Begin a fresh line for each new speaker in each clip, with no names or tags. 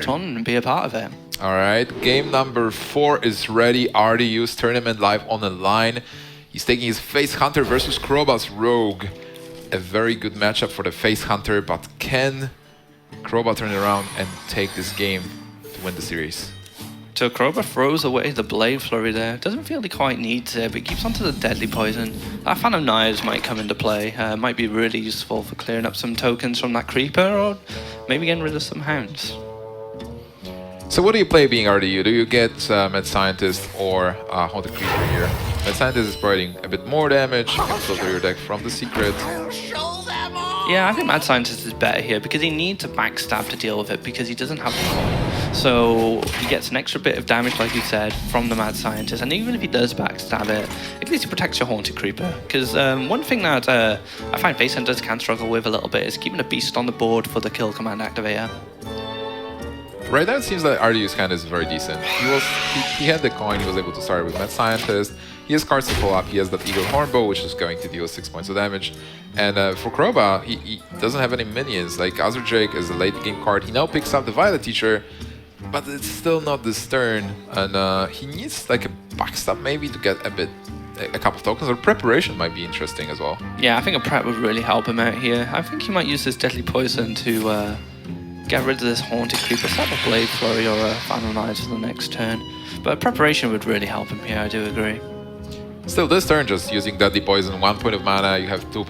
jump on and be a part of it.
All right, game number 4 is ready. RDU's tournament live on the line. He's taking his Face Hunter versus Kroba's Rogue. A very good matchup for the Face Hunter, but can Kroba turn it around and take this game to win the series?
So Kroba throws away the Blade Flurry there. Doesn't feel he quite needs it, but keeps onto the Deadly Poison. That Phantom Knives might come into play. Might be really useful for clearing up some tokens from that Creeper, or maybe getting rid of some Hounds.
So what do you play being RDU? Do you get Mad Scientist or Haunted Creeper here? Mad Scientist is providing a bit more damage. You can filter your deck from the secret.
Yeah, I think Mad Scientist is better here because he needs a backstab to deal with it because he doesn't have the coin. So he gets an extra bit of damage, like you said, from the Mad Scientist. And even if he does backstab it, at least he protects your Haunted Creeper. Because one thing that I find Face Hunters can struggle with a little bit is keeping a Beast on the board for the kill command activator.
Right now it seems that RDU's hand is very decent. He had the coin, he was able to start with Mad Scientist. He has cards to pull up, he has that Eagle Hornbow, which is going to deal 6 points of damage. And for Kroba, he doesn't have any minions. Like Azure Drake is a late game card. He now picks up the Violet Teacher, but it's still not this turn. And he needs like a backstab maybe to get a couple of tokens, or preparation might be interesting as well.
Yeah, I think a prep would really help him out here. I think he might use this Deadly Poison to get rid of this Haunted Creeper, set up a Blade Flurry or a Phantom Knives for the next turn. But preparation would really help him here, I do agree.
Still, this turn, just using Deadly Poison, 1 point of mana, you have 2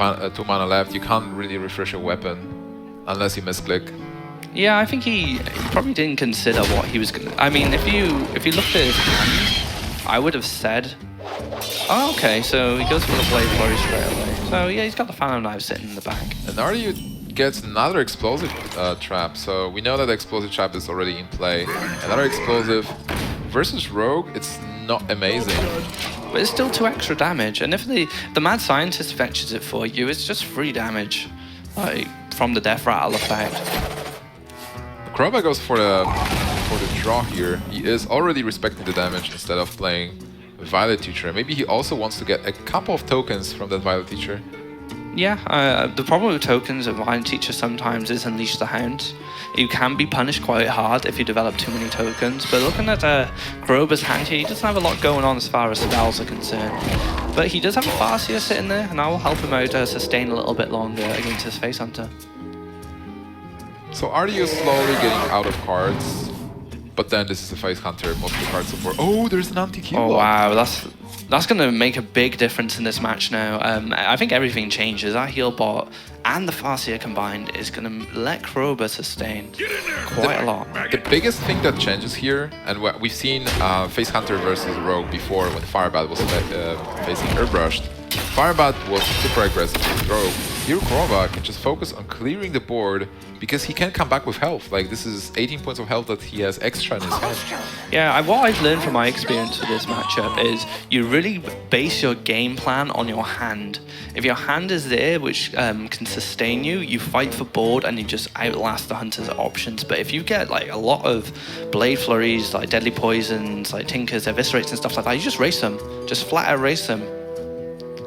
mana left, you can't really refresh your weapon unless you misclick.
Yeah, I think he probably didn't consider what he was going to... I mean, if you looked at his hand, I would have said... Oh, okay, so he goes for the Blade Flurry straight away. So yeah, he's got the Phantom Knife sitting in the back.
And RDU gets another Explosive Trap, so we know that the Explosive Trap is already in play. Another Explosive versus Rogue, it's not amazing.
But it's still 2 extra damage, and if the Mad Scientist fetches it for you, it's just 3 damage like, from the Death Rattle effect.
Kroba goes for the draw here. He is already respecting the damage instead of playing Violet Teacher. Maybe he also wants to get a couple of tokens from that Violet Teacher.
Yeah, the problem with tokens of Violet Teacher sometimes is Unleash the Hounds. You can be punished quite hard if you develop too many tokens, but looking at Kroba's hand here, he doesn't have a lot going on as far as spells are concerned. But he does have a Farseer sitting there, and I will help him out sustain a little bit longer against his Face Hunter.
So RDU is slowly getting out of cards, but then this is a Face Hunter, most of the cards support. Oh, there's an anti-Q.
Oh wow, that's going to make a big difference in this match now. I think everything changes. That heal bot and the Farseer combined is going to let Kroba sustain quite a lot.
The biggest thing that changes here, and we've seen Face Hunter versus Rogue before when Firebat was facing Airbrushed. Firebat was super aggressive with Rogue. Here Kroba can just focus on clearing the board because he can come back with health. Like, this is 18 points of health that he has extra in his hand.
Yeah, what I've learned from my experience with this matchup is you really base your game plan on your hand. If your hand is there, which can sustain you, you fight for board and you just outlast the hunter's options. But if you get like a lot of Blade Flurries, like Deadly Poisons, like Tinkers, Eviscerates and stuff like that, you just race them. Just flat out race them.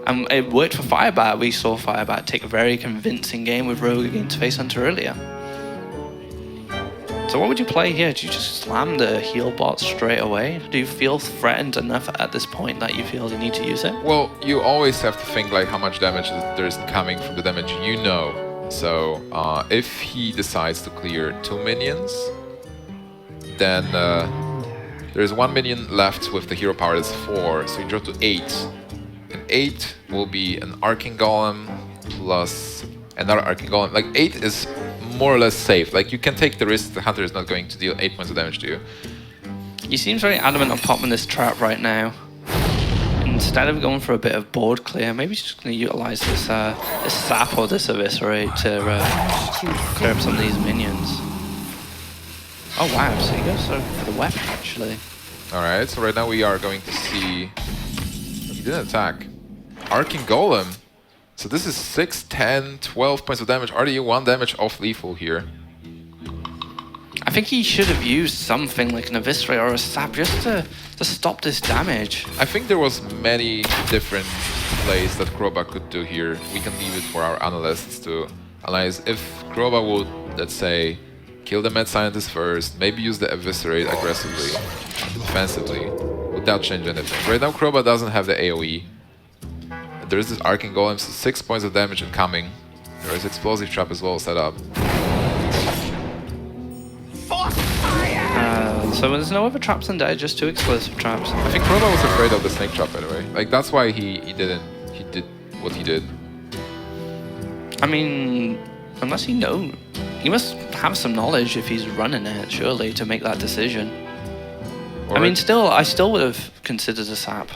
And it worked for Firebat. We saw Firebat take a very convincing game with Rogue against Face Hunter earlier. So what would you play here? Do you just slam the heal bot straight away? Do you feel threatened enough at this point that you feel you need to use it?
Well, you always have to think like how much damage there is coming from the damage you know. So if he decides to clear 2 minions, then there's 1 minion left with the hero power that's 4, so you drop to 8. And 8 will be an Arcane Golem plus another Arcane Golem. Like 8 is more or less safe. Like you can take the risk the hunter is not going to deal 8 points of damage to you.
He seems very adamant on popping this trap right now. Instead of going for a bit of board clear, maybe he's just going to utilize this sap or this eviscerate to clear up some of these minions. Oh wow, so he goes for the weapon actually.
Alright, so right now we are going to see... He didn't attack. Arcane Golem. So this is 6, 10, 12 points of damage. RDU 1 damage off lethal here.
I think he should have used something like an Eviscerate or a Sap just to stop this damage.
I think there was many different plays that Kroba could do here. We can leave it for our analysts to analyze. If Kroba would, let's say, Kill the Mad Scientist first, maybe use the Eviscerate aggressively, defensively. Would that change anything? Right now Kroba doesn't have the AoE. There is this Arcane Golem, so 6 points of damage incoming. There is Explosive Trap as well set up.
So there's no other traps in there, just 2 explosive traps.
I think Kroba was afraid of the Snake Trap, by the way. Like, that's why he did what he did.
I mean, unless he knows, he must have some knowledge if he's running it, surely, to make that decision. I mean, I still would have considered a sap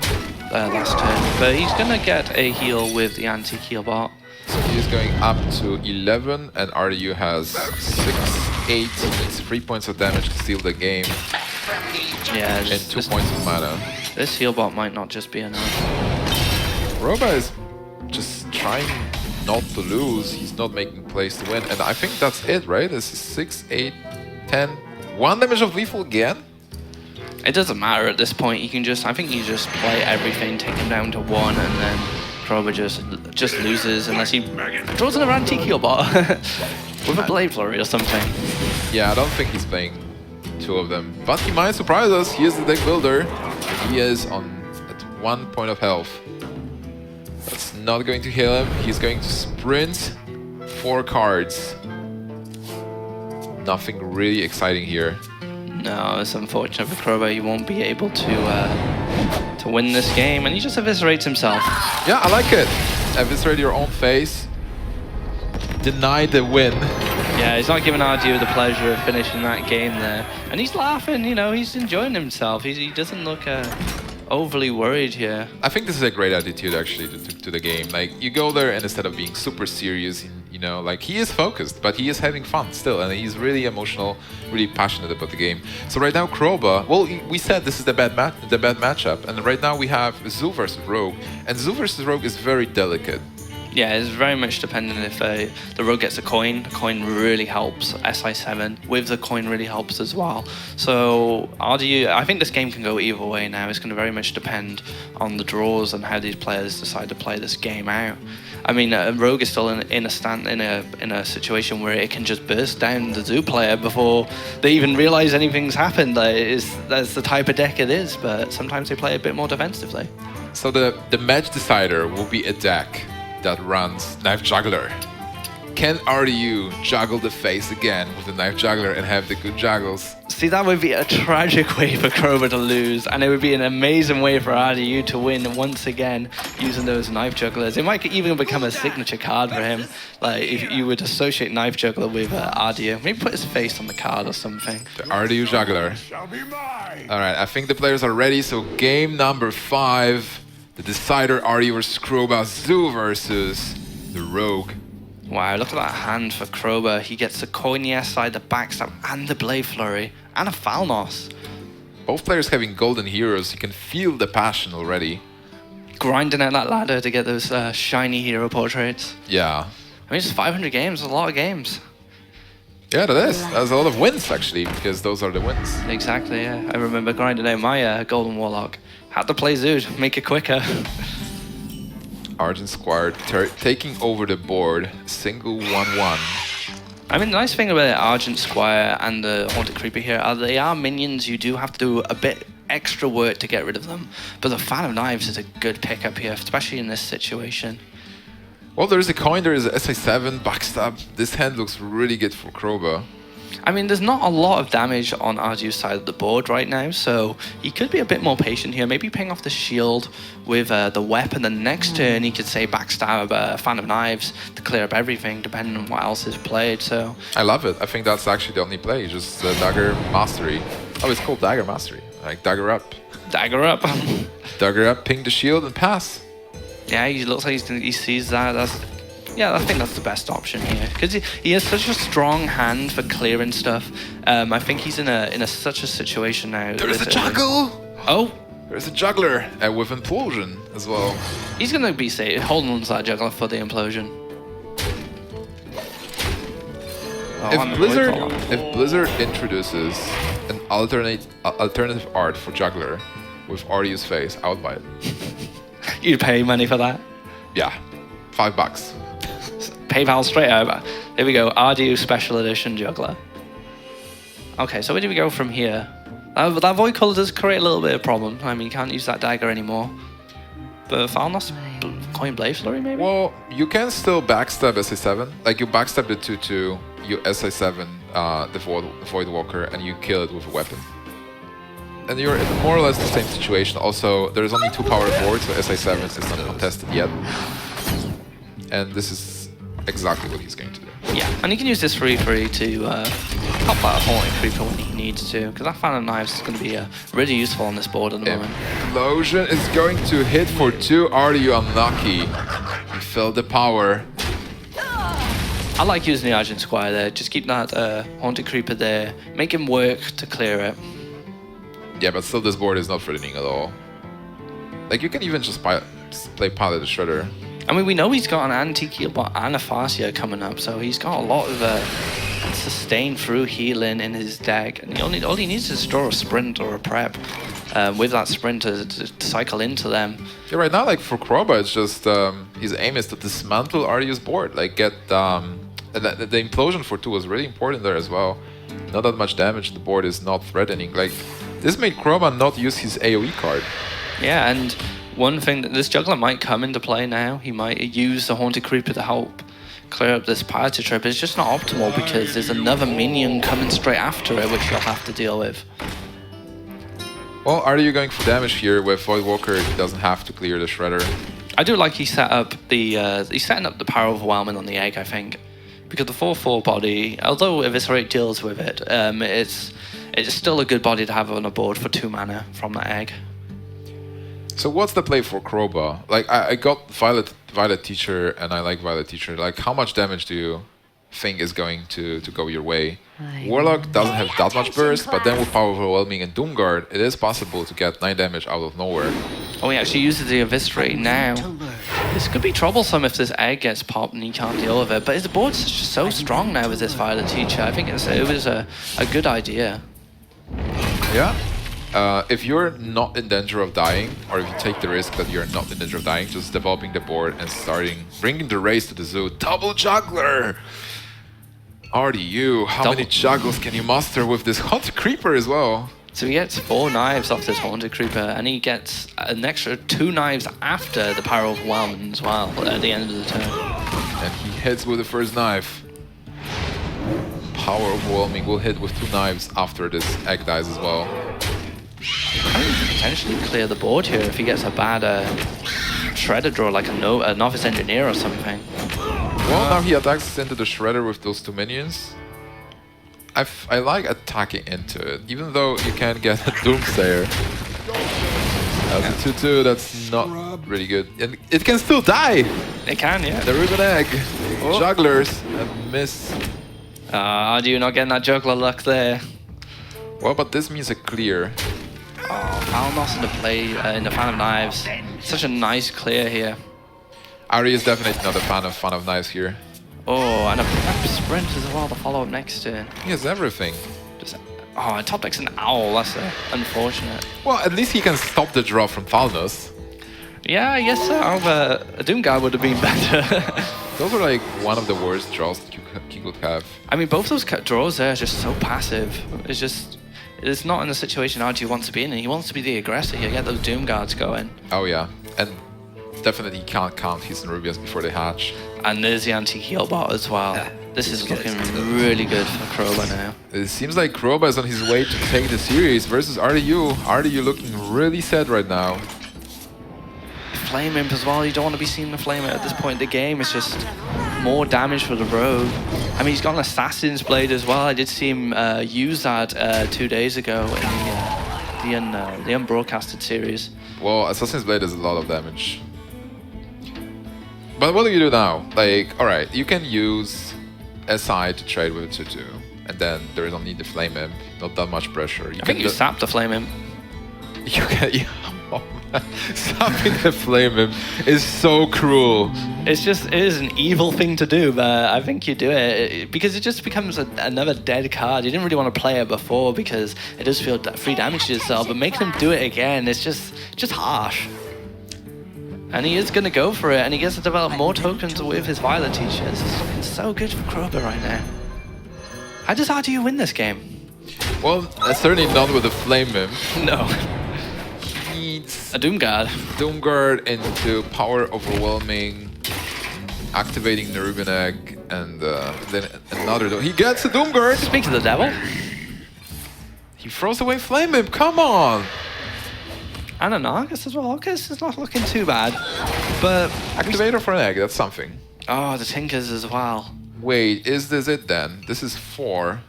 last turn, but he's gonna get a heal with the anti-heal bot.
So he's going up to 11, and RDU has 6, 8. It's 3 points of damage to steal the game.
Yeah,
and 2 points of mana.
This heal bot might not just be enough.
Kroba is just trying not to lose. He's not making plays to win, and I think that's it, right? This is 6, 8, 10. 1 damage of lethal again?
It doesn't matter at this point. I think you just play everything, take him down to 1, and then Kroba just loses unless he draws another anti-heal bot with a Blade Flurry or something.
Yeah, I don't think he's playing 2 of them, but he might surprise us. He is the deck builder, and he is at 1 point of health. That's not going to heal him. He's going to sprint 4 cards. Nothing really exciting here.
No, it's unfortunate for Kroba. He won't be able to win this game, and he just eviscerates himself.
Yeah, I like it. Eviscerate your own face. Deny the win.
Yeah, he's not giving RDU the pleasure of finishing that game there. And he's laughing, you know, he's enjoying himself. He doesn't look overly worried here.
I think this is a great attitude, actually, to the game. Like, you go there, and instead of being super serious, you know, like, he is focused, but he is having fun still, and he's really emotional, really passionate about the game. So right now, Kroba, well, we said this is the bad matchup, and right now we have Zoo versus Rogue, and Zoo versus Rogue is very delicate.
Yeah, it's very much dependent if the Rogue gets a coin. The coin really helps. SI7 with the coin really helps as well. So RDU, I think this game can go either way now. It's going to very much depend on the draws and how these players decide to play this game out. I mean, Rogue is still in a situation where it can just burst down the Zoo player before they even realize anything's happened. That's the type of deck it is, but sometimes they play a bit more defensively.
So the match decider will be a deck that runs Knife Juggler. Can RDU juggle the face again with the Knife Juggler and have the good juggles?
See, that would be a tragic way for Kroba to lose, and it would be an amazing way for RDU to win once again using those Knife Jugglers. It might even become a signature card for him. Like, if you would associate Knife Juggler with RDU, maybe put his face on the card or something.
The RDU Juggler. Alright, I think the players are ready, so game number 5. The decider, RDU versus Kroba, Zoo versus the Rogue.
Wow, look at that hand for Kroba. He gets the coin, the SI, the backstab, and the Blade Flurry, and a Falnos.
Both players having golden heroes. You can feel the passion already.
Grinding out that ladder to get those shiny hero portraits.
Yeah.
I mean, it's 500 games, a lot of games.
Yeah, that is. That's a lot of wins, actually, because those are the wins.
Exactly, yeah. I remember grinding out my Golden Warlock. Had to play Zood, make it quicker.
Argent Squire taking over the board, single 1-1.
I mean, the nice thing about Argent Squire and the Haunted Creeper here are they are minions. You do have to do a bit extra work to get rid of them. But the Fan of Knives is a good pickup here, especially in this situation.
Well, there's a coin, there is a SI7, backstab. This hand looks really good for Kroba.
I mean, there's not a lot of damage on RDU's side of the board right now, so he could be a bit more patient here. Maybe paying off the shield with the weapon. The next turn, he could say backstab Fan of Knives to clear up everything, depending on what else is played. So
I love it. I think that's actually the only play, just Dagger Mastery. Oh, it's called Dagger Mastery. Like Dagger up.
Dagger up.
Dagger up, ping the shield, and pass.
Yeah, he looks like he sees that. Yeah, I think that's the best option here because he has such a strong hand for clearing stuff. I think he's in such a situation now.
There's a juggle.
Oh,
there's a juggler with implosion as well.
He's gonna be safe, holding on to that juggler for the implosion. Oh,
if Blizzard introduces an alternative art for juggler with RDU's face, I would buy it.
You'd pay money for that?
Yeah, $5.
PayPal straight over. Here we go, RDU Special Edition Juggler. Okay, so where do we go from here? That void color does create a little bit of problem. I mean, you can't use that dagger anymore. But Falnos, coin Blade Flurry maybe?
Well, you can still backstab SA7. Like you backstab the 2/2, you SA7 the Void Walker, and you kill it with a weapon. And you're in more or less the same situation. Also, there's only 2 power boards, so SA7 is not contested yet. And this is exactly what he's going to do.
Yeah, and he can use this 3/3 to help out Haunted Creeper when he needs to, because that Fan of Knives is going to be really useful on this board at the moment.
Implosion is going to hit for 2. RDU unlucky. He felt the power.
I like using the Argent Squire there. Just keep that Haunted Creeper there. Make him work to clear it.
Yeah, but still this board is not threatening at all. Like you can even just play Pilot the Shredder.
I mean, we know he's got an Anti-Healbot and a Farseer coming up, so he's got a lot of sustain through healing in his deck. And all he needs is to draw a sprint or a prep with that sprint to cycle into them.
Yeah, right now, like for Kroba, it's just his aim is to dismantle RDU's board. Like get the implosion for 2 was really important there as well. Not that much damage. The board is not threatening. Like this made Kroba not use his AOE card.
Yeah, and one thing that this juggler might come into play now. He might use the Haunted Creeper to help clear up this Pirate Trip. It's just not optimal because there's another minion coming straight after it, which you'll have to deal with.
Well, RDU going for damage here with Void Walker. He doesn't have to clear the Shredder.
I do like he set up the he's setting up the Power Overwhelming on the egg. I think because the 4/4 body, although Eviscerate deals with it, it's still a good body to have on a board for 2 mana from that egg.
So what's the play for Kroba? Like I got Violet Teacher and I like Violet Teacher. Like how much damage do you think is going to go your way? Warlock doesn't have that much burst, but then with Power Overwhelming and Doomguard, it is possible to get 9 damage out of nowhere.
Oh, he actually uses the Eviscerate now. This could be troublesome if this egg gets popped and he can't deal with it, but his board's just so strong now with this Violet Teacher. I think it was a good idea.
Yeah. If you're not in danger of dying, or if you take the risk that you're not in danger of dying, just developing the board and bringing the race to the zoo. Double Juggler! RDU, how many juggles can you muster with this Haunted Creeper as well?
So he gets 4 knives off this Haunted Creeper, and he gets an extra 2 knives after the Power Overwhelming as well at the end of the turn.
And he hits with the first knife. Power Overwhelming will hit with 2 knives after this egg dies as well.
I mean, he could potentially clear the board here if he gets a bad Shredder draw, like a Novice Engineer or something.
Well, now he attacks into the Shredder with those 2 minions. I like attacking into it, even though you can get a Doomsayer. As a 2/2, that's not really good. And it can still die!
It can, yeah.
The Ribbon Egg.
Oh.
Jugglers and miss.
Do you not getting that juggler luck there?
Well, but this means a clear.
Oh, Falnos in the play in the Fan of Knives. Such a nice clear here.
Ari is definitely not a fan of Knives here.
Oh, and a prep sprint as well to follow up next turn.
He has everything.
Top deck's an owl, that's unfortunate.
Well, at least he can stop the draw from Falnos.
Yeah, I guess so. A Doomguard would have been better.
Those are like one of the worst draws that you could have.
I mean, both those draws there are just so passive. It's not in the situation RDU wants to be in, and he wants to be the aggressor. You get those Doomguards going.
Oh yeah, and definitely he can't count his Nerubians before they hatch.
And there's the Anti-Healbot as well. This is looking really good for Kroba now.
It seems like Kroba is on his way to take the series versus RDU. RDU looking really sad right now.
Flame Imp as well. You don't want to be seeing the Flame Imp at this point in the game. It's just more damage for the rogue. I mean, he's got an Assassin's Blade as well. I did see him use that 2 days ago in the unbroadcasted series.
Well, Assassin's Blade is a lot of damage. But what do you do now? Like, alright, you can use SI to trade with 2/2, and then there is only the Flame Imp, not that much pressure.
I think you sap the Flame Imp.
You can, yeah. Oh, man. Sapping the Flame Imp is so cruel.
It is an evil thing to do, but I think you do it because it just becomes another dead card. You didn't really want to play it before because it does feel free damage to yourself, but making him do it again is just harsh. And he is going to go for it, and he gets to develop more tokens with his Violet Teacher. This is looking so good for Kroba right now. How does RDU win this game?
Well, certainly not with the Flame Imp.
No.
He needs
A Doom Guard.
Doomguard into Power Overwhelming, activating the Rubin Egg, and then another. He gets a Doomguard!
Speak to the devil.
He throws away Flame Imp, come on!
And an Argus as well. Argus is not looking too bad. But...
Activator for an egg, that's something.
Oh, the Tinkers as well.
Wait, is this it then? This is 4.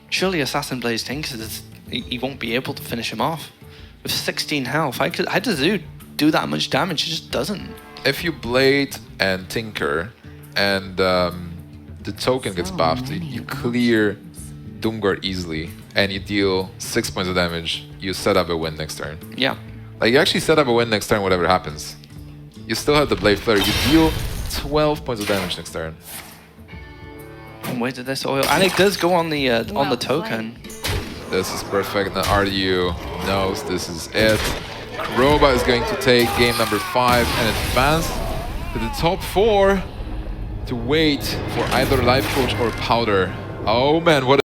Surely Assassin Blaze Tinkers, he won't be able to finish him off. With 16 health, how does it do that much damage? It just doesn't.
If you Blade and Tinker, and the token gets buffed, you clear Doomguard easily, and you deal 6 points of damage, you set up a win next turn.
Yeah.
Like, you actually set up a win next turn, whatever happens. You still have the Blade Flare, you deal 12 points of damage next turn.
And where did this oil? And it does go on the token.
This is perfect, the RDU knows this is it. Kroba is going to take game number 5 and advance to the top 4 to wait for either Life Coach or Powder. Oh man, what